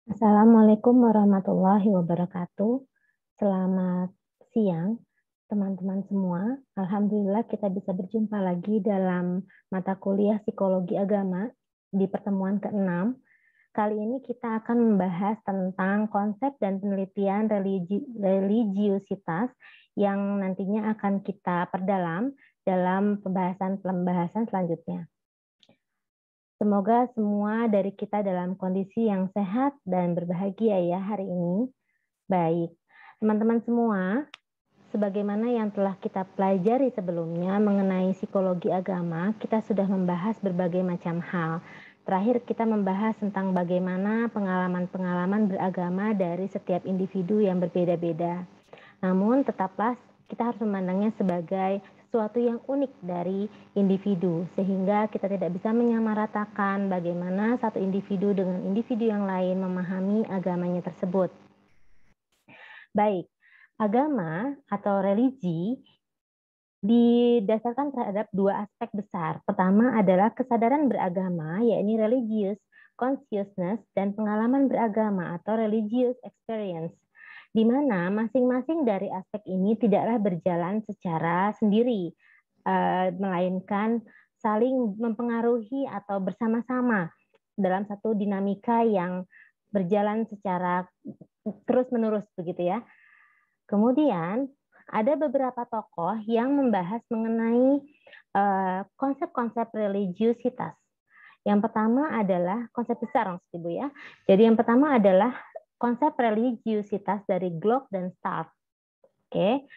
Assalamualaikum warahmatullahi wabarakatuh. Selamat siang, teman-teman semua. Alhamdulillah kita bisa berjumpa lagi dalam mata kuliah Psikologi Agama di pertemuan ke-6. Kali ini kita akan membahas tentang konsep dan penelitian religiusitas yang nantinya akan kita perdalam dalam pembahasan selanjutnya. Semoga semua dari kita dalam kondisi yang sehat dan berbahagia ya hari ini. Baik, teman-teman semua, sebagaimana yang telah kita pelajari sebelumnya mengenai psikologi agama, kita sudah membahas berbagai macam hal. Terakhir kita membahas tentang bagaimana pengalaman-pengalaman beragama dari setiap individu yang berbeda-beda. Namun tetaplah kita harus memandangnya sebagai sesuatu yang unik dari individu, sehingga kita tidak bisa menyamaratakan bagaimana satu individu dengan individu yang lain memahami agamanya tersebut. Baik, agama atau religi didasarkan terhadap dua aspek besar. Pertama adalah kesadaran beragama, yakni religious consciousness, dan pengalaman beragama atau religious experience, di mana masing-masing dari aspek ini tidaklah berjalan secara sendiri, melainkan saling mempengaruhi atau bersama-sama dalam satu dinamika yang berjalan secara terus-menerus begitu ya. Kemudian ada beberapa tokoh yang membahas mengenai konsep-konsep religiusitas. Yang pertama adalah konsep besar maksud Ibu ya. Jadi yang pertama adalah konsep religiusitas dari Glock dan Stark. Oke.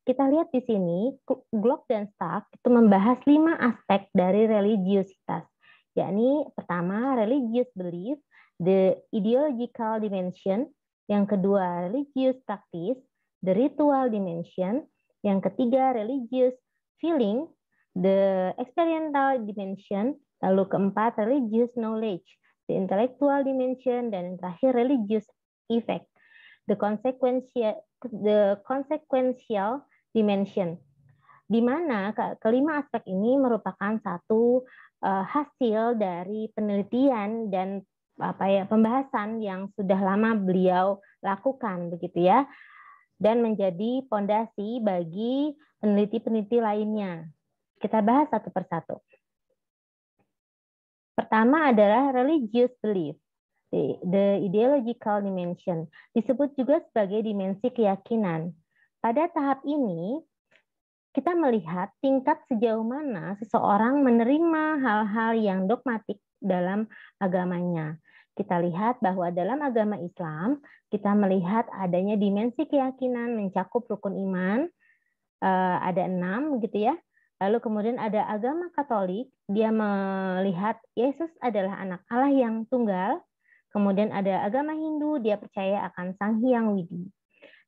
Kita lihat di sini Glock dan Stark itu membahas 5 aspek dari religiusitas. Yakni pertama religious belief, the ideological dimension, yang kedua religious practice, the ritual dimension, yang ketiga religious feeling, the experiential dimension, lalu keempat religious knowledge, the intellectual dimension, dan yang terakhir religious effect, the consequential dimension, di mana kelima aspek ini merupakan satu hasil dari penelitian dan pembahasan yang sudah lama beliau lakukan begitu ya, dan menjadi fondasi bagi peneliti-peneliti lainnya. Kita bahas satu persatu. Pertama adalah religious belief, the ideological dimension, disebut juga sebagai dimensi keyakinan. Pada tahap ini, kita melihat tingkat sejauh mana seseorang menerima hal-hal yang dogmatik dalam agamanya. Kita lihat bahwa dalam agama Islam, kita melihat adanya dimensi keyakinan mencakup rukun iman, ada 6 gitu ya. Lalu kemudian ada agama Katolik, dia melihat Yesus adalah anak Allah yang tunggal. Kemudian ada agama Hindu, dia percaya akan Sang Hyang Widi.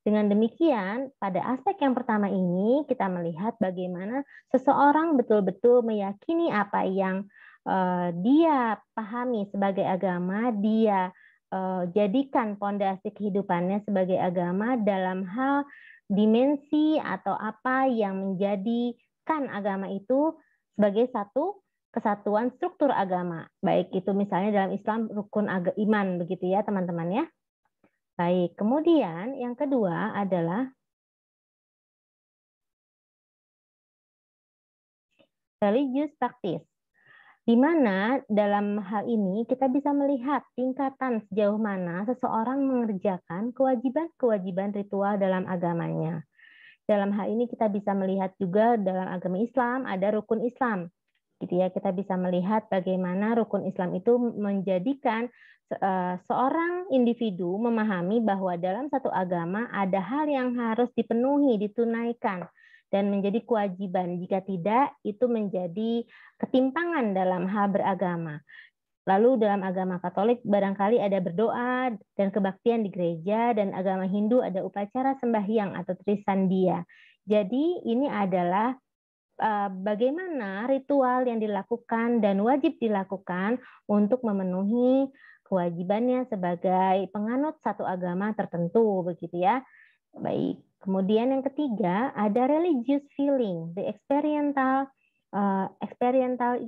Dengan demikian, pada aspek yang pertama ini kita melihat bagaimana seseorang betul-betul meyakini apa yang dia pahami sebagai agama, dia jadikan fondasi kehidupannya sebagai agama dalam hal dimensi atau apa yang menjadikan agama itu sebagai satu kesatuan struktur agama. Baik itu misalnya dalam Islam rukun iman begitu ya teman-teman ya. Baik, kemudian yang kedua adalah religious practice, di mana dalam hal ini kita bisa melihat tingkatan sejauh mana seseorang mengerjakan kewajiban-kewajiban ritual dalam agamanya. Dalam hal ini kita bisa melihat juga dalam agama Islam ada rukun Islam. Gitu ya, kita bisa melihat bagaimana rukun Islam itu menjadikan seorang individu memahami bahwa dalam satu agama ada hal yang harus dipenuhi, ditunaikan, dan menjadi kewajiban. Jika tidak, itu menjadi ketimpangan dalam hal beragama. Lalu dalam agama Katolik barangkali ada berdoa dan kebaktian di gereja, dan agama Hindu ada upacara sembahyang atau trisandia. Jadi ini adalah bagaimana ritual yang dilakukan dan wajib dilakukan untuk memenuhi kewajibannya sebagai penganut satu agama tertentu begitu ya. Baik. Kemudian yang ketiga ada religious feeling, the experiential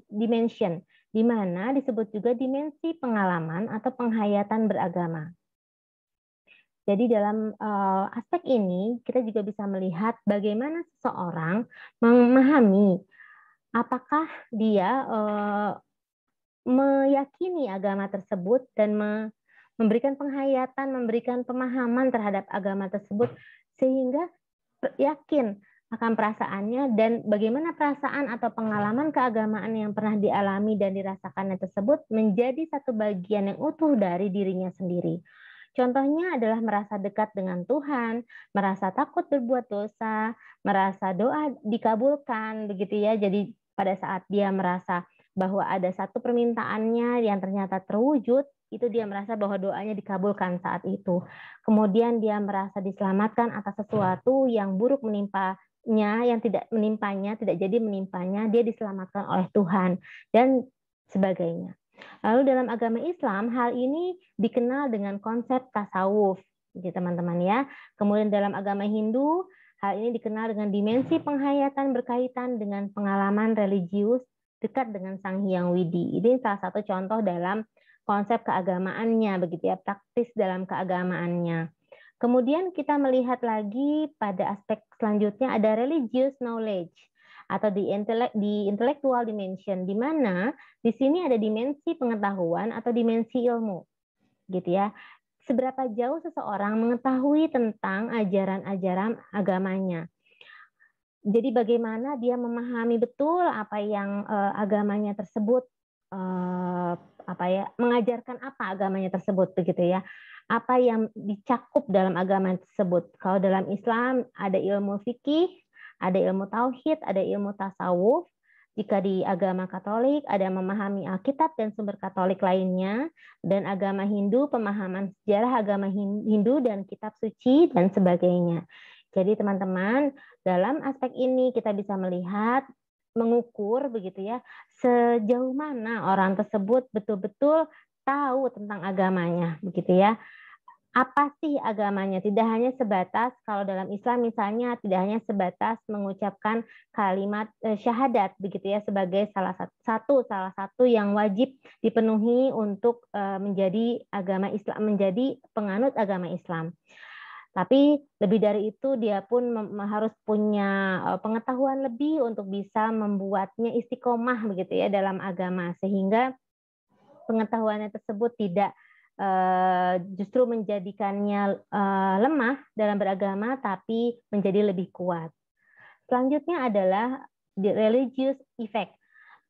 dimension, di mana disebut juga dimensi pengalaman atau penghayatan beragama. Jadi dalam aspek ini kita juga bisa melihat bagaimana seseorang memahami apakah dia meyakini agama tersebut dan memberikan penghayatan, memberikan pemahaman terhadap agama tersebut sehingga yakin akan perasaannya dan bagaimana perasaan atau pengalaman keagamaan yang pernah dialami dan dirasakannya tersebut menjadi satu bagian yang utuh dari dirinya sendiri. Contohnya adalah merasa dekat dengan Tuhan, merasa takut berbuat dosa, merasa doa dikabulkan, begitu ya. Jadi pada saat dia merasa bahwa ada satu permintaannya yang ternyata terwujud, itu dia merasa bahwa doanya dikabulkan saat itu. Kemudian dia merasa diselamatkan atas sesuatu yang buruk menimpanya, yang tidak menimpanya, tidak jadi menimpanya, dia diselamatkan oleh Tuhan, dan sebagainya. Lalu dalam agama Islam, hal ini dikenal dengan konsep tasawuf, gitu teman-teman ya. Kemudian dalam agama Hindu, hal ini dikenal dengan dimensi penghayatan berkaitan dengan pengalaman religius dekat dengan Sang Hyang Widi. Ini salah satu contoh dalam konsep keagamaannya, begitu ya, praktis dalam keagamaannya. Kemudian kita melihat lagi pada aspek selanjutnya ada religious knowledge atau di intellectual dimension, di mana di sini ada dimensi pengetahuan atau dimensi ilmu, gitu ya. Seberapa jauh seseorang mengetahui tentang ajaran-ajaran agamanya. Jadi bagaimana dia memahami betul apa yang agamanya tersebut mengajarkan apa agamanya tersebut, begitu ya. Apa yang dicakup dalam agama tersebut. Kalau dalam Islam ada ilmu fikih, ada ilmu tauhid, ada ilmu tasawuf. Jika di agama Katolik ada memahami Alkitab dan sumber Katolik lainnya, dan agama Hindu pemahaman sejarah agama Hindu dan kitab suci dan sebagainya. Jadi teman-teman, dalam aspek ini kita bisa melihat, mengukur begitu ya, sejauh mana orang tersebut betul-betul tahu tentang agamanya, begitu ya. Apa sih agamanya? Tidak hanya sebatas, kalau dalam Islam misalnya, tidak hanya sebatas mengucapkan kalimat syahadat, begitu ya, sebagai salah satu yang wajib dipenuhi untuk menjadi agama Islam, menjadi penganut agama Islam. Tapi lebih dari itu dia pun harus punya pengetahuan lebih untuk bisa membuatnya istiqomah begitu ya dalam agama, sehingga pengetahuannya tersebut tidak justru menjadikannya lemah dalam beragama, tapi menjadi lebih kuat. Selanjutnya adalah the religious effect,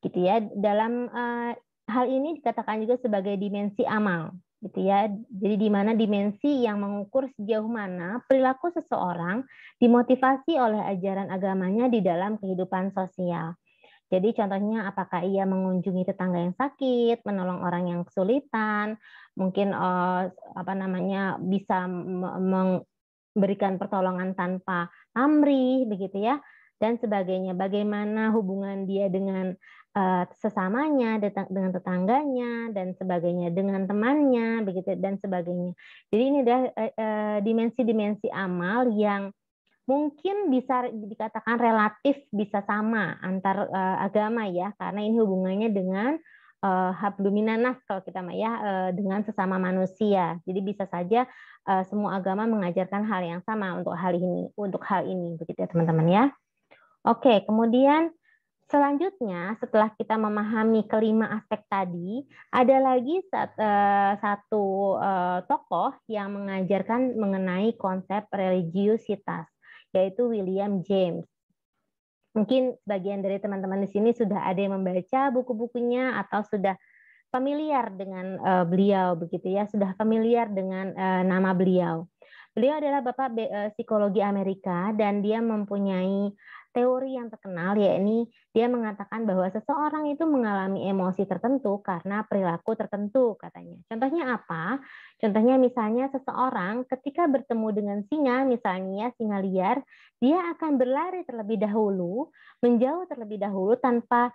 gitu ya. Dalam hal ini dikatakan juga sebagai dimensi amal, gitu ya. Jadi di mana dimensi yang mengukur sejauh mana perilaku seseorang dimotivasi oleh ajaran agamanya di dalam kehidupan sosial. Jadi contohnya apakah ia mengunjungi tetangga yang sakit, menolong orang yang kesulitan, mungkin bisa memberikan pertolongan tanpa pamrih begitu ya, dan sebagainya. Bagaimana hubungan dia dengan sesamanya, dengan tetangganya dan sebagainya, dengan temannya begitu dan sebagainya. Jadi ini adalah dimensi-dimensi amal yang mungkin bisa dikatakan relatif bisa sama antar agama ya, karena ini hubungannya dengan hablum minanas kalau kita ya dengan sesama manusia. Jadi bisa saja semua agama mengajarkan hal yang sama untuk hal ini begitu ya teman-teman ya. Oke, kemudian selanjutnya setelah kita memahami kelima aspek tadi, ada lagi satu tokoh yang mengajarkan mengenai konsep religiusitas, yaitu William James. Mungkin sebagian dari teman-teman di sini sudah ada yang membaca buku-bukunya atau sudah familiar dengan beliau begitu ya, sudah familiar dengan nama beliau. Beliau adalah bapak psikologi Amerika dan dia mempunyai teori yang terkenal, yakni dia mengatakan bahwa seseorang itu mengalami emosi tertentu karena perilaku tertentu katanya. Contohnya apa? Contohnya misalnya seseorang ketika bertemu dengan singa, misalnya singa liar, dia akan berlari terlebih dahulu, menjauh terlebih dahulu tanpa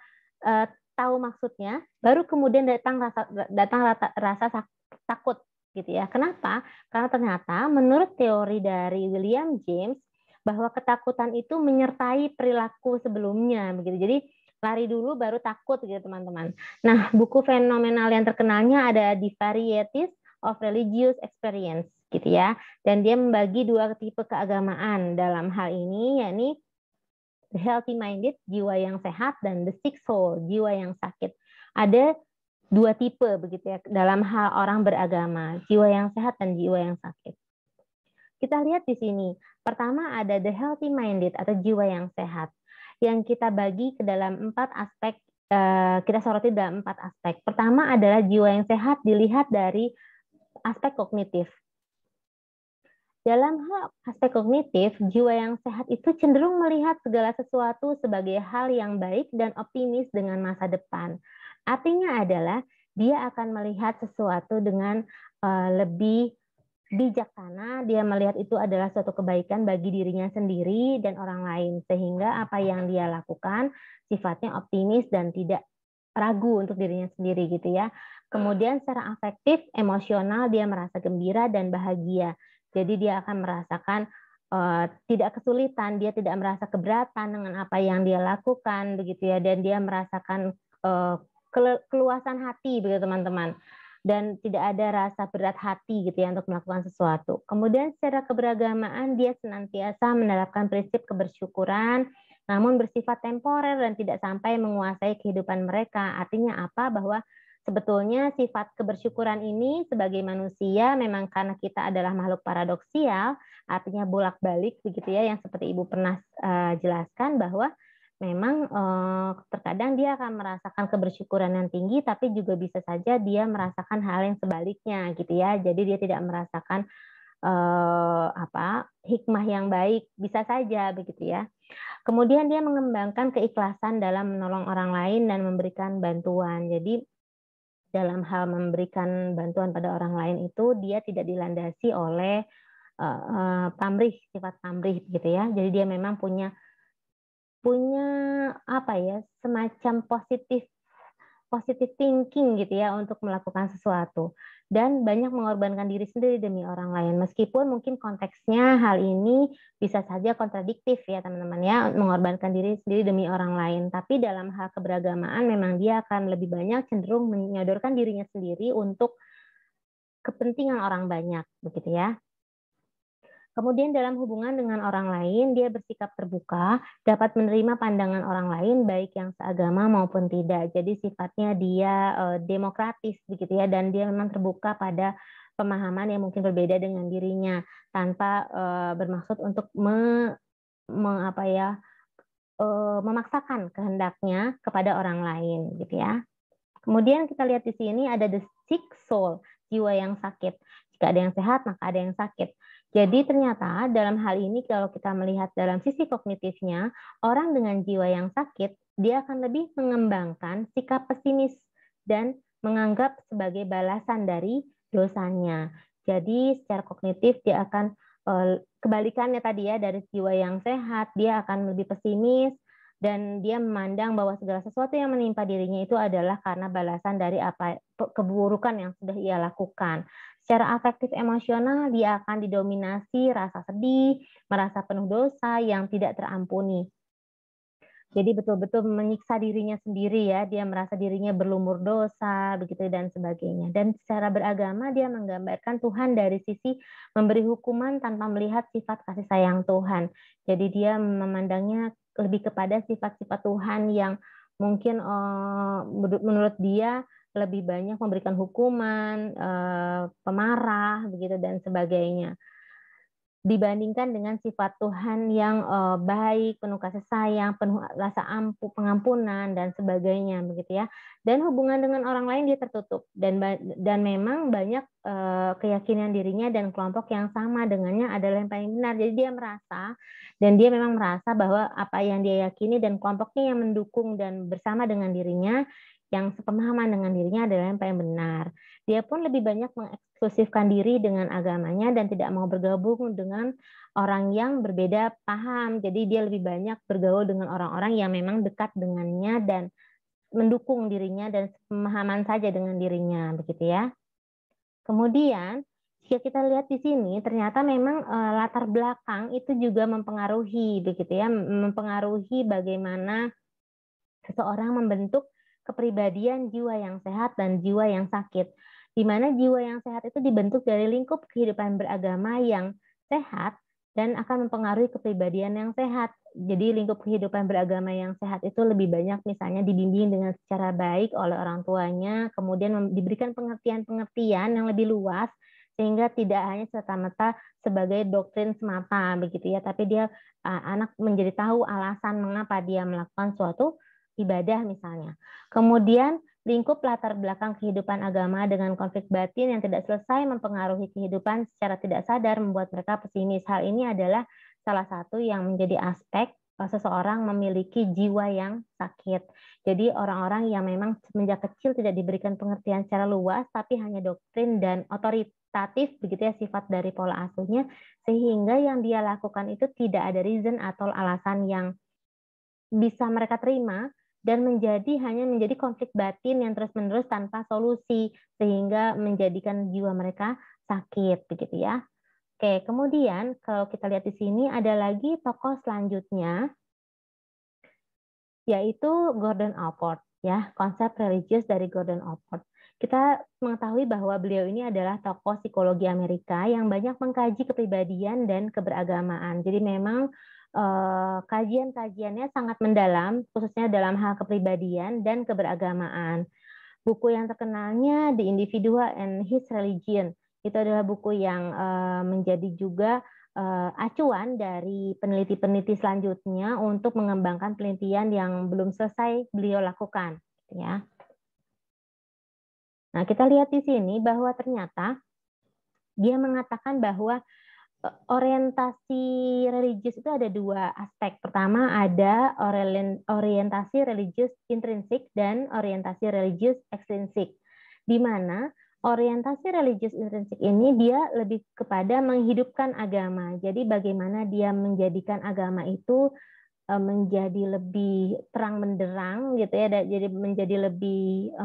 tahu maksudnya, baru kemudian datang rasa takut gitu ya. Kenapa? Karena ternyata menurut teori dari William James bahwa ketakutan itu menyertai perilaku sebelumnya begitu. Jadi lari dulu baru takut gitu teman-teman. Nah, buku fenomenal yang terkenalnya ada The Varieties of Religious Experience gitu ya. Dan dia membagi dua tipe keagamaan dalam hal ini, yakni the healthy minded, jiwa yang sehat, dan the sick soul, jiwa yang sakit. Ada dua tipe begitu ya dalam hal orang beragama, jiwa yang sehat dan jiwa yang sakit. Kita lihat di sini. Pertama ada the healthy minded atau jiwa yang sehat, yang kita bagi ke dalam 4 aspek, kita soroti dalam 4 aspek. Pertama adalah jiwa yang sehat dilihat dari aspek kognitif. Dalam hal aspek kognitif, jiwa yang sehat itu cenderung melihat segala sesuatu sebagai hal yang baik dan optimis dengan masa depan. Artinya adalah dia akan melihat sesuatu dengan lebih bijaksana, dia melihat itu adalah suatu kebaikan bagi dirinya sendiri dan orang lain, sehingga apa yang dia lakukan sifatnya optimis dan tidak ragu untuk dirinya sendiri gitu ya. Kemudian secara afektif, emosional dia merasa gembira dan bahagia. Jadi dia akan merasakan tidak kesulitan, dia tidak merasa keberatan dengan apa yang dia lakukan begitu ya, dan dia merasakan keluasan hati begitu teman-teman. Dan tidak ada rasa berat hati gitu ya untuk melakukan sesuatu. Kemudian secara keberagamaan dia senantiasa menerapkan prinsip kebersyukuran, namun bersifat temporer dan tidak sampai menguasai kehidupan mereka. Artinya apa? Bahwa sebetulnya sifat kebersyukuran ini sebagai manusia memang karena kita adalah makhluk paradoksial, artinya bolak-balik begitu ya, yang seperti Ibu pernah jelaskan bahwa memang terkadang dia akan merasakan kebersyukuran yang tinggi, tapi juga bisa saja dia merasakan hal yang sebaliknya gitu ya. Jadi dia tidak merasakan hikmah yang baik, bisa saja begitu ya. Kemudian dia mengembangkan keikhlasan dalam menolong orang lain dan memberikan bantuan. Jadi dalam hal memberikan bantuan pada orang lain itu dia tidak dilandasi oleh pamrih, sifat pamrih gitu ya. Jadi dia memang punya apa ya, semacam positif thinking gitu ya untuk melakukan sesuatu, dan banyak mengorbankan diri sendiri demi orang lain, meskipun mungkin konteksnya hal ini bisa saja kontradiktif ya teman-teman ya, mengorbankan diri sendiri demi orang lain, tapi dalam hal keberagamaan memang dia akan lebih banyak cenderung menyodorkan dirinya sendiri untuk kepentingan orang banyak begitu ya. Kemudian dalam hubungan dengan orang lain, dia bersikap terbuka, dapat menerima pandangan orang lain, baik yang seagama maupun tidak. Jadi sifatnya dia demokratis begitu ya, dan dia memang terbuka pada pemahaman yang mungkin berbeda dengan dirinya, tanpa bermaksud untuk memaksakan kehendaknya kepada orang lain gitu ya. Kemudian kita lihat di sini ada the sick soul, jiwa yang sakit. Jika ada yang sehat, maka ada yang sakit. Jadi ternyata dalam hal ini kalau kita melihat dalam sisi kognitifnya, orang dengan jiwa yang sakit, dia akan lebih mengembangkan sikap pesimis dan menganggap sebagai balasan dari dosanya. Jadi secara kognitif dia akan kebalikannya tadi ya, dari jiwa yang sehat, dia akan lebih pesimis, dan dia memandang bahwa segala sesuatu yang menimpa dirinya itu adalah karena balasan dari keburukan yang sudah ia lakukan. Secara afektif emosional, dia akan didominasi rasa sedih, merasa penuh dosa yang tidak terampuni. Jadi betul-betul menyiksa dirinya sendiri ya, dia merasa dirinya berlumur dosa, begitu dan sebagainya. Dan secara beragama dia menggambarkan Tuhan dari sisi memberi hukuman tanpa melihat sifat kasih sayang Tuhan. Jadi dia memandangnya lebih kepada sifat-sifat Tuhan yang mungkin menurut dia lebih banyak memberikan hukuman, pemarah, begitu dan sebagainya, dibandingkan dengan sifat Tuhan yang baik, penuh kasih sayang, penuh rasa pengampunan dan sebagainya begitu ya. Dan hubungan dengan orang lain dia tertutup, dan memang banyak keyakinan dirinya dan kelompok yang sama dengannya adalah yang paling benar. Jadi dia memang merasa bahwa apa yang dia yakini dan kelompoknya yang mendukung dan bersama dengan dirinya, yang sepemahaman dengan dirinya adalah yang paling benar. Dia pun lebih banyak mengeksklusifkan diri dengan agamanya dan tidak mau bergabung dengan orang yang berbeda paham. Jadi dia lebih banyak bergaul dengan orang-orang yang memang dekat dengannya dan mendukung dirinya dan pemahaman saja dengan dirinya, begitu ya. Kemudian jika kita lihat di sini, ternyata memang latar belakang itu juga mempengaruhi, begitu ya, mempengaruhi bagaimana seseorang membentuk kepribadian jiwa yang sehat dan jiwa yang sakit. Di mana jiwa yang sehat itu dibentuk dari lingkup kehidupan beragama yang sehat dan akan mempengaruhi kepribadian yang sehat. Jadi lingkup kehidupan beragama yang sehat itu lebih banyak misalnya dibimbing dengan secara baik oleh orang tuanya, kemudian diberikan pengertian-pengertian yang lebih luas sehingga tidak hanya serta-merta sebagai doktrin semata begitu ya, tapi dia anak menjadi tahu alasan mengapa dia melakukan suatu ibadah misalnya. Kemudian lingkup latar belakang kehidupan agama dengan konflik batin yang tidak selesai mempengaruhi kehidupan secara tidak sadar membuat mereka pesimis. Hal ini adalah salah satu yang menjadi aspek seseorang memiliki jiwa yang sakit. Jadi orang-orang yang memang semenjak kecil tidak diberikan pengertian secara luas, tapi hanya doktrin dan otoritatif begitu ya sifat dari pola asuhnya, sehingga yang dia lakukan itu tidak ada reason atau alasan yang bisa mereka terima dan hanya menjadi konflik batin yang terus-menerus tanpa solusi sehingga menjadikan jiwa mereka sakit begitu ya. Oke, kemudian kalau kita lihat di sini ada lagi tokoh selanjutnya yaitu Gordon Allport ya, konsep religius dari Gordon Allport. Kita mengetahui bahwa beliau ini adalah tokoh psikologi Amerika yang banyak mengkaji kepribadian dan keberagamaan. Jadi memang kajian-kajiannya sangat mendalam, khususnya dalam hal kepribadian dan keberagamaan. Buku yang terkenalnya The Individual and His Religion. Itu adalah buku yang menjadi juga acuan dari peneliti-peneliti selanjutnya untuk mengembangkan penelitian yang belum selesai beliau lakukan. Ya. Nah, kita lihat di sini bahwa ternyata dia mengatakan bahwa orientasi religius itu ada dua aspek. Pertama ada orientasi religius intrinsik dan orientasi religius ekstrinsik. Di mana orientasi religius intrinsik ini dia lebih kepada menghidupkan agama. Jadi bagaimana dia menjadikan agama itu menjadi lebih terang benderang gitu ya, jadi menjadi lebih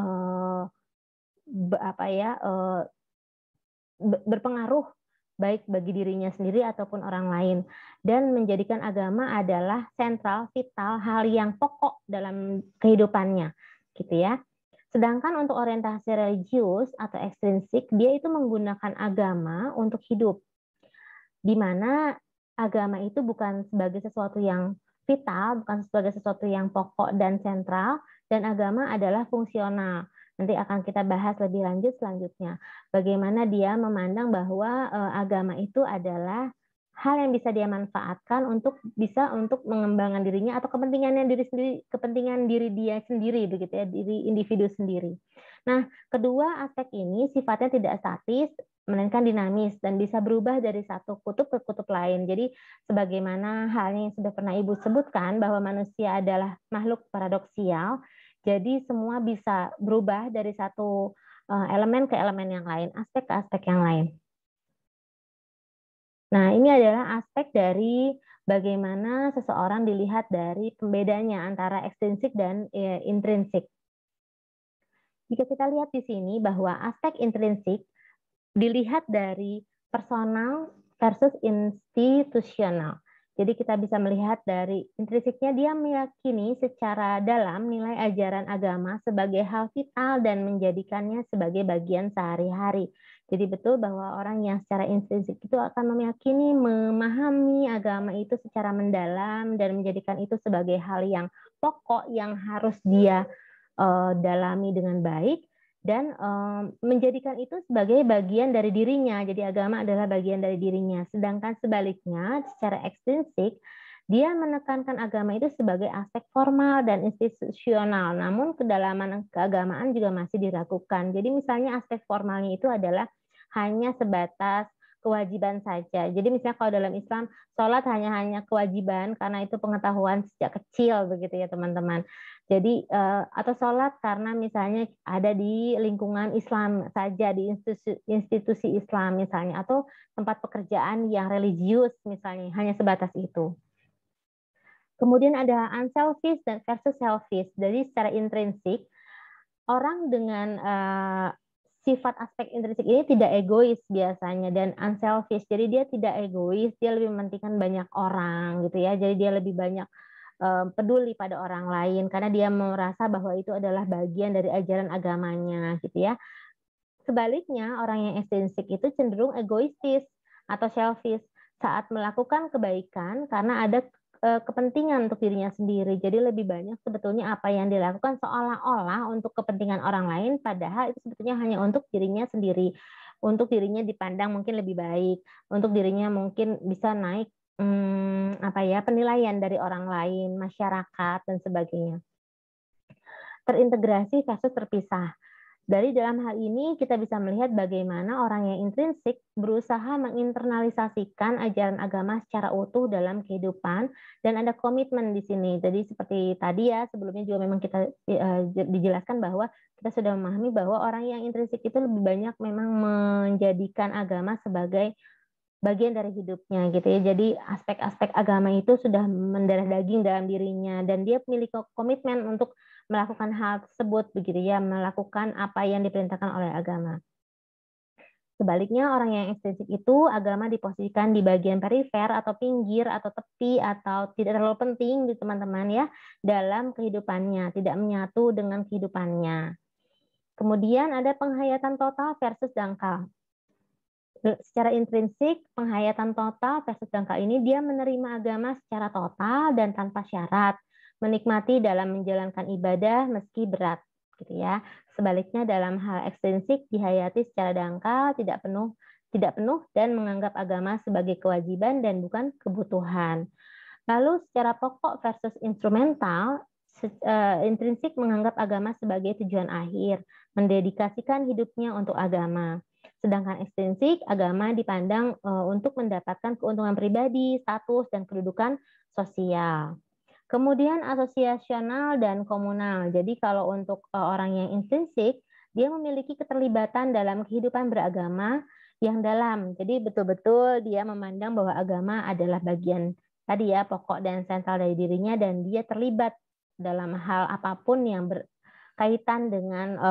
berpengaruh baik bagi dirinya sendiri ataupun orang lain, dan menjadikan agama adalah sentral, vital, hal yang pokok dalam kehidupannya, gitu ya. Sedangkan untuk orientasi religius atau ekstrinsik, dia itu menggunakan agama untuk hidup, di mana agama itu bukan sebagai sesuatu yang vital, bukan sebagai sesuatu yang pokok dan sentral, dan agama adalah fungsional. Nanti akan kita bahas lebih lanjut selanjutnya. Bagaimana dia memandang bahwa agama itu adalah hal yang bisa dia manfaatkan untuk mengembangkan dirinya atau kepentingan diri dia sendiri begitu ya, diri individu sendiri. Nah, kedua aspek ini sifatnya tidak statis, melainkan dinamis dan bisa berubah dari satu kutub ke kutub lain. Jadi sebagaimana halnya yang sudah pernah Ibu sebutkan bahwa manusia adalah makhluk paradoksial, jadi semua bisa berubah dari satu elemen ke elemen yang lain, aspek ke aspek yang lain. Nah, ini adalah aspek dari bagaimana seseorang dilihat dari pembedanya antara ekstrinsik dan intrinsik. Jika kita lihat di sini bahwa aspek intrinsik dilihat dari personal versus institusional. Jadi kita bisa melihat dari intrinsiknya dia meyakini secara dalam nilai ajaran agama sebagai hal vital dan menjadikannya sebagai bagian sehari-hari. Jadi betul bahwa orang yang secara intrinsik itu akan meyakini, memahami agama itu secara mendalam dan menjadikan itu sebagai hal yang pokok yang harus dia dalami dengan baik dan menjadikan itu sebagai bagian dari dirinya. Jadi agama adalah bagian dari dirinya. Sedangkan sebaliknya, secara ekstrinsik, dia menekankan agama itu sebagai aspek formal dan institusional. Namun kedalaman keagamaan juga masih diragukan. Jadi misalnya aspek formalnya itu adalah hanya sebatas kewajiban saja. Jadi misalnya kalau dalam Islam, sholat hanya kewajiban karena itu pengetahuan sejak kecil begitu ya teman-teman. Jadi atau sholat karena misalnya ada di lingkungan Islam saja, di institusi Islam misalnya, atau tempat pekerjaan yang religius misalnya, hanya sebatas itu. Kemudian ada unselfish dan versus selfish. Jadi secara intrinsik, orang dengan sifat aspek intrinsik ini tidak egois biasanya dan unselfish. Jadi dia tidak egois, dia lebih mementingkan banyak orang gitu ya. Jadi dia lebih banyak peduli pada orang lain karena dia merasa bahwa itu adalah bagian dari ajaran agamanya gitu ya. Sebaliknya, orang yang ekstrinsik itu cenderung egoistis atau selfish saat melakukan kebaikan karena ada kepentingan untuk dirinya sendiri. Jadi lebih banyak sebetulnya apa yang dilakukan seolah-olah untuk kepentingan orang lain, padahal itu sebetulnya hanya untuk dirinya sendiri, untuk dirinya dipandang mungkin lebih baik, untuk dirinya mungkin bisa naik penilaian dari orang lain, masyarakat dan sebagainya. Terintegrasi versus terpisah. Dari dalam hal ini kita bisa melihat bagaimana orang yang intrinsik berusaha menginternalisasikan ajaran agama secara utuh dalam kehidupan dan ada komitmen di sini. Jadi seperti tadi ya sebelumnya juga memang kita dijelaskan bahwa kita sudah memahami bahwa orang yang intrinsik itu lebih banyak memang menjadikan agama sebagai bagian dari hidupnya gitu ya. Jadi aspek-aspek agama itu sudah mendarah daging dalam dirinya dan dia memiliki komitmen untuk melakukan hal tersebut begitu ya, melakukan apa yang diperintahkan oleh agama. Sebaliknya orang yang ekstrinsik itu agama diposisikan di bagian perifer atau pinggir atau tepi atau tidak terlalu penting gitu teman-teman ya dalam kehidupannya, tidak menyatu dengan kehidupannya. Kemudian ada penghayatan total versus dangkal. Secara intrinsik, penghayatan total versus dangkal ini dia menerima agama secara total dan tanpa syarat, menikmati dalam menjalankan ibadah meski berat, gitu ya. Sebaliknya dalam hal ekstrinsik dihayati secara dangkal, tidak penuh dan menganggap agama sebagai kewajiban dan bukan kebutuhan. Lalu secara pokok versus instrumental, intrinsik menganggap agama sebagai tujuan akhir, mendedikasikan hidupnya untuk agama. Sedangkan ekstrinsik, agama dipandang untuk mendapatkan keuntungan pribadi, status, dan kedudukan sosial. Kemudian asosiasional dan komunal. Jadi kalau untuk orang yang intrinsik, dia memiliki keterlibatan dalam kehidupan beragama yang dalam. Jadi betul-betul dia memandang bahwa agama adalah bagian tadi ya pokok dan sentral dari dirinya dan dia terlibat dalam hal apapun yang berkaitan dengan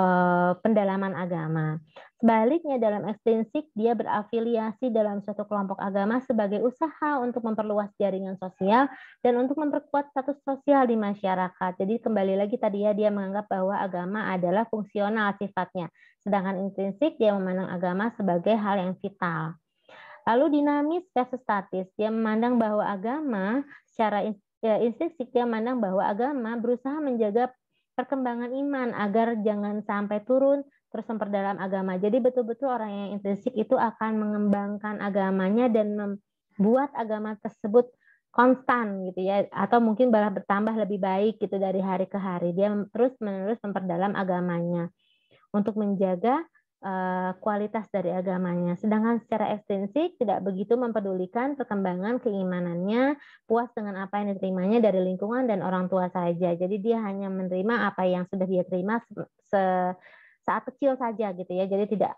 pendalaman agama. Sebaliknya dalam ekstrinsik dia berafiliasi dalam suatu kelompok agama sebagai usaha untuk memperluas jaringan sosial dan untuk memperkuat status sosial di masyarakat. Jadi kembali lagi tadi ya dia menganggap bahwa agama adalah fungsional sifatnya. Sedangkan intrinsik dia memandang agama sebagai hal yang vital. Lalu dinamis versus statis. Dia memandang bahwa agama secara intrinsik dia memandang bahwa agama berusaha menjaga perkembangan iman agar jangan sampai turun terus memperdalam agama. Jadi betul-betul orang yang intrinsik itu akan mengembangkan agamanya dan membuat agama tersebut konstan gitu ya atau mungkin malah bertambah lebih baik gitu dari hari ke hari. Dia terus-menerus memperdalam agamanya untuk menjaga kualitas dari agamanya. Sedangkan secara ekstrinsik tidak begitu mempedulikan perkembangan keimanannya, puas dengan apa yang diterimanya dari lingkungan dan orang tua saja. Jadi dia hanya menerima apa yang sudah dia terima saat kecil saja gitu ya. Jadi tidak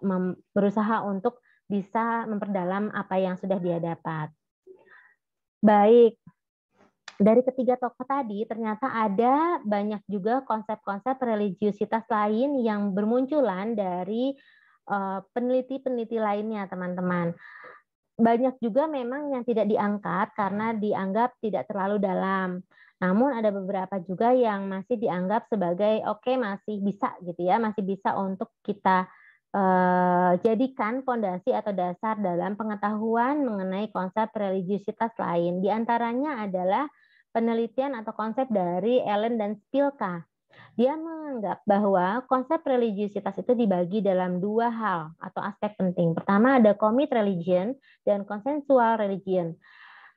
berusaha untuk bisa memperdalam apa yang sudah dia dapat. Baik. Dari ketiga tokoh tadi ternyata ada banyak juga konsep-konsep religiusitas lain yang bermunculan dari peneliti-peneliti lainnya, teman-teman. Banyak juga memang yang tidak diangkat karena dianggap tidak terlalu dalam. Namun ada beberapa juga yang masih dianggap sebagai masih bisa gitu ya, masih bisa untuk kita jadikan fondasi atau dasar dalam pengetahuan mengenai konsep religiusitas lain. Di antaranya adalah penelitian atau konsep dari Ellen dan Spilka. Dia menganggap bahwa konsep religiusitas itu dibagi dalam dua hal atau aspek penting. Pertama ada commit religion dan consensual religion.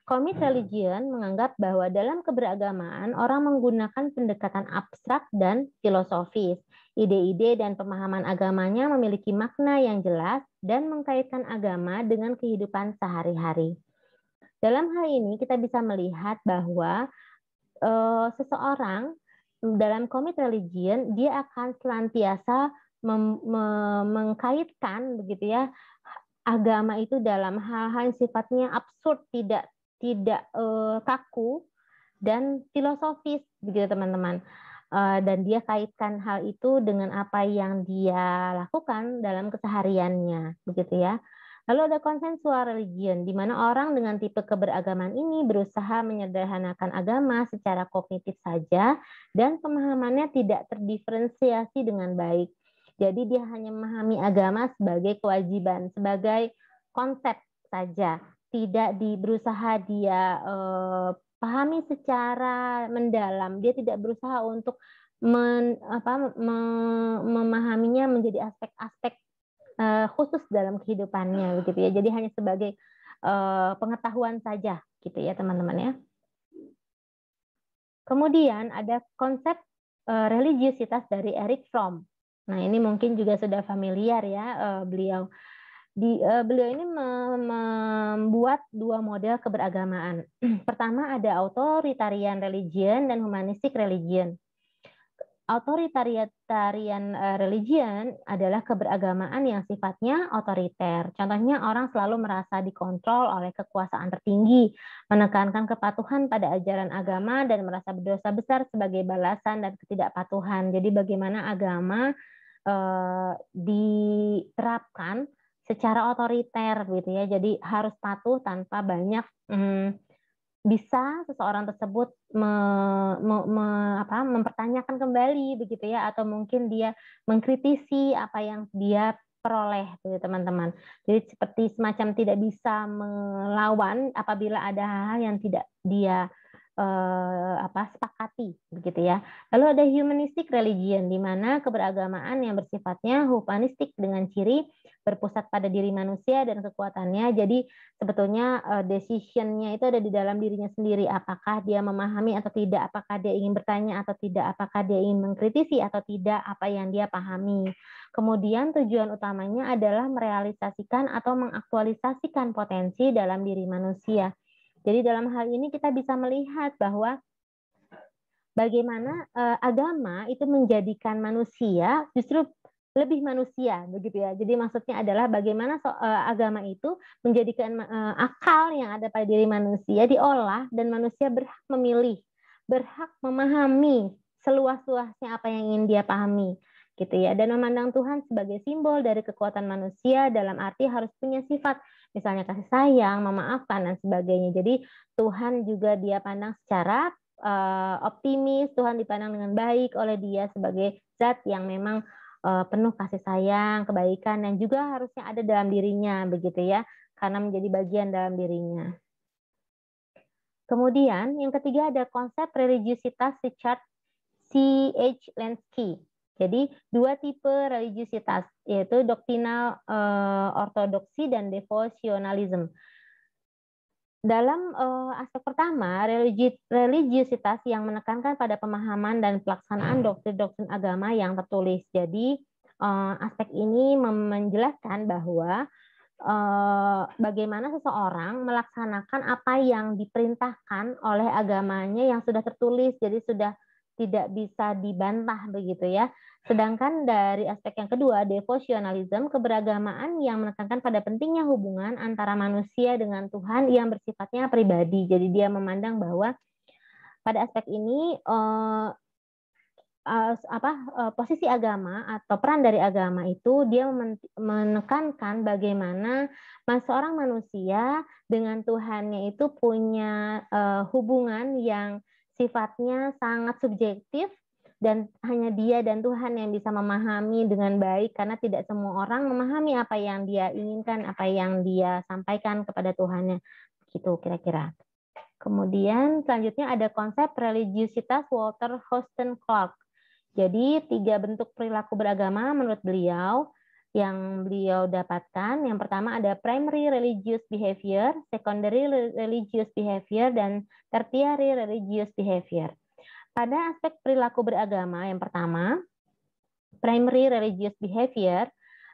Commit religion menganggap bahwa dalam keberagamaan orang menggunakan pendekatan abstrak dan filosofis. Ide-ide dan pemahaman agamanya memiliki makna yang jelas dan mengkaitkan agama dengan kehidupan sehari-hari. Dalam hal ini kita bisa melihat bahwa seseorang dalam commit religion dia akan senantiasa mengkaitkan begitu ya agama itu dalam hal-hal yang sifatnya absurd, tidak kaku dan filosofis begitu teman-teman. Dan dia kaitkan hal itu dengan apa yang dia lakukan dalam kesehariannya begitu ya. Lalu ada consensual religion, di mana orang dengan tipe keberagaman ini berusaha menyederhanakan agama secara kognitif saja dan pemahamannya tidak terdiferensiasi dengan baik. Jadi dia hanya memahami agama sebagai kewajiban, sebagai konsep saja, tidak berusaha dia pahami secara mendalam. Dia tidak berusaha untuk memahaminya menjadi aspek-aspek khusus dalam kehidupannya begitu ya. Jadi hanya sebagai pengetahuan saja gitu ya teman-teman ya. Kemudian ada konsep religiusitas dari Erich Fromm. Nah, ini mungkin juga sudah familiar ya beliau. Beliau ini membuat dua model keberagamaan. Pertama ada authoritarian religion dan humanistic religion. Authoritarian religion adalah keberagamaan yang sifatnya otoriter. Contohnya orang selalu merasa dikontrol oleh kekuasaan tertinggi, menekankan kepatuhan pada ajaran agama dan merasa berdosa besar sebagai balasan dan ketidakpatuhan. Jadi bagaimana agama diterapkan secara otoriter gitu ya. Jadi harus patuh tanpa banyak bisa seseorang tersebut mempertanyakan kembali begitu ya, atau mungkin dia mengkritisi apa yang dia peroleh gitu teman-teman. Jadi seperti semacam tidak bisa melawan apabila ada hal-hal yang tidak dia sepakati begitu ya. Lalu ada humanistic religion, di mana keberagamaan yang bersifatnya humanistik dengan ciri berpusat pada diri manusia dan kekuatannya. Jadi sebetulnya decision-nya itu ada di dalam dirinya sendiri. Apakah dia memahami atau tidak, apakah dia ingin bertanya atau tidak, apakah dia ingin mengkritisi atau tidak apa yang dia pahami. Kemudian tujuan utamanya adalah merealisasikan atau mengaktualisasikan potensi dalam diri manusia. Jadi dalam hal ini kita bisa melihat bahwa bagaimana agama itu menjadikan manusia justru lebih manusia begitu ya. Jadi maksudnya adalah bagaimana agama itu menjadikan akal yang ada pada diri manusia diolah dan manusia berhak memilih, berhak memahami seluas-luasnya apa yang ingin dia pahami gitu ya. Dan memandang Tuhan sebagai simbol dari kekuatan manusia dalam arti harus punya sifat misalnya kasih sayang, memaafkan dan sebagainya. Jadi Tuhan juga dia pandang secara optimis, Tuhan dipandang dengan baik oleh dia sebagai zat yang memang penuh kasih sayang, kebaikan, dan juga harusnya ada dalam dirinya, begitu ya, karena menjadi bagian dalam dirinya. Kemudian yang ketiga ada konsep religiusitas Richard C.H. Lenski. Jadi dua tipe religiusitas, yaitu doktrinal ortodoksi dan devotionalism. Dalam aspek pertama, religiusitas yang menekankan pada pemahaman dan pelaksanaan doktrin-doktrin agama yang tertulis. Jadi aspek ini menjelaskan bahwa bagaimana seseorang melaksanakan apa yang diperintahkan oleh agamanya yang sudah tertulis, jadi sudah tidak bisa dibantah begitu ya. Sedangkan dari aspek yang kedua, devotionalism, keberagamaan yang menekankan pada pentingnya hubungan antara manusia dengan Tuhan yang bersifatnya pribadi. Jadi dia memandang bahwa pada aspek ini posisi agama atau peran dari agama itu dia menekankan bagaimana seorang manusia dengan Tuhannya itu punya hubungan yang sifatnya sangat subjektif dan hanya dia dan Tuhan yang bisa memahami dengan baik, karena tidak semua orang memahami apa yang dia inginkan, apa yang dia sampaikan kepada Tuhannya. Gitu kira-kira. Kemudian selanjutnya ada konsep religiusitas Walter Huston Clark. Jadi 3 bentuk perilaku beragama menurut beliau yang beliau dapatkan. Yang pertama ada primary religious behavior, secondary religious behavior, dan tertiary religious behavior. Pada aspek perilaku beragama yang pertama, primary religious behavior,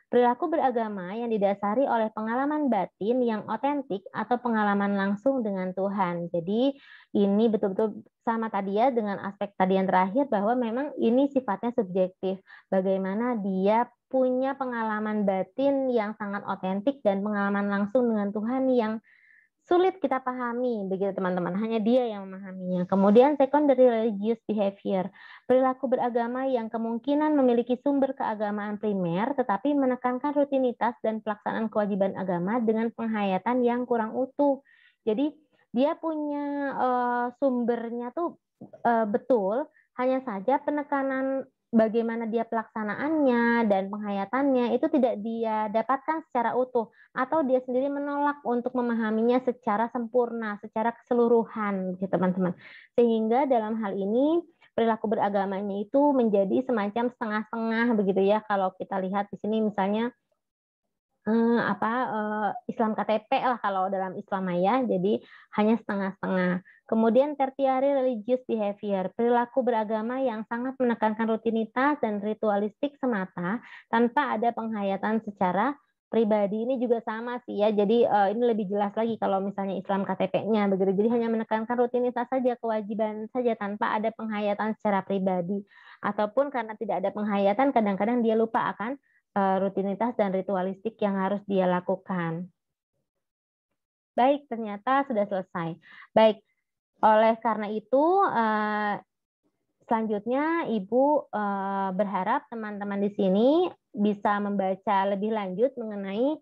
perilaku beragama yang didasari oleh pengalaman batin yang otentik atau pengalaman langsung dengan Tuhan. Jadi ini betul-betul sama tadi ya dengan aspek tadi yang terakhir, bahwa memang ini sifatnya subjektif. Bagaimana dia punya pengalaman batin yang sangat otentik dan pengalaman langsung dengan Tuhan yang sulit kita pahami, begitu teman-teman. Hanya dia yang memahaminya. Kemudian secondary religious behavior, perilaku beragama yang kemungkinan memiliki sumber keagamaan primer, tetapi menekankan rutinitas dan pelaksanaan kewajiban agama dengan penghayatan yang kurang utuh. Jadi dia punya sumbernya tuh betul, hanya saja penekanan bagaimana dia pelaksanaannya dan penghayatannya itu tidak dia dapatkan secara utuh, atau dia sendiri menolak untuk memahaminya secara sempurna, secara keseluruhan, gitu teman-teman. Sehingga dalam hal ini perilaku beragamanya itu menjadi semacam setengah-setengah begitu ya. Kalau kita lihat di sini misalnya Islam KTP lah kalau dalam Islam ya, jadi hanya setengah-setengah. Kemudian tertiary religious behavior, perilaku beragama yang sangat menekankan rutinitas dan ritualistik semata tanpa ada penghayatan secara pribadi. Ini juga sama sih ya, jadi ini lebih jelas lagi kalau misalnya Islam KTP-nya begitu. Jadi hanya menekankan rutinitas saja, kewajiban saja tanpa ada penghayatan secara pribadi. Ataupun karena tidak ada penghayatan, kadang-kadang dia lupa akan rutinitas dan ritualistik yang harus dia lakukan. Baik, ternyata sudah selesai. Baik, oleh karena itu selanjutnya Ibu berharap teman-teman di sini bisa membaca lebih lanjut mengenai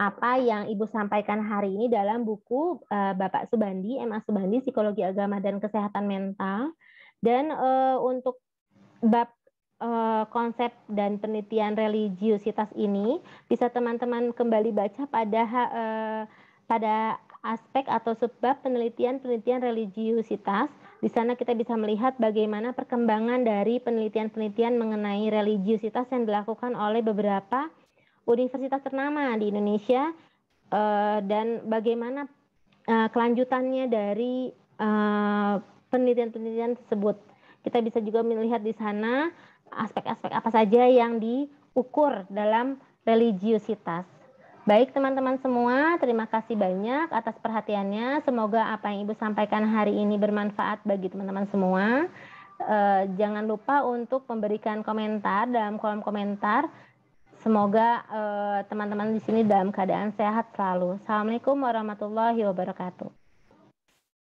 apa yang Ibu sampaikan hari ini dalam buku Bapak Subandi, MA Subandi, Psikologi Agama dan Kesehatan Mental. Dan untuk bab konsep dan penelitian religiusitas ini bisa teman-teman kembali baca pada aspek atau subbab penelitian religiusitas. Di sana kita bisa melihat bagaimana perkembangan dari penelitian-penelitian mengenai religiusitas yang dilakukan oleh beberapa universitas ternama di Indonesia dan bagaimana kelanjutannya dari penelitian-penelitian tersebut. Kita bisa juga melihat di sana aspek-aspek apa saja yang diukur dalam religiusitas. Baik teman-teman semua, terima kasih banyak atas perhatiannya. Semoga apa yang Ibu sampaikan hari ini bermanfaat bagi teman-teman semua. Jangan lupa untuk memberikan komentar dalam kolom komentar. Semoga teman-teman di sini dalam keadaan sehat selalu. Assalamualaikum warahmatullahi wabarakatuh.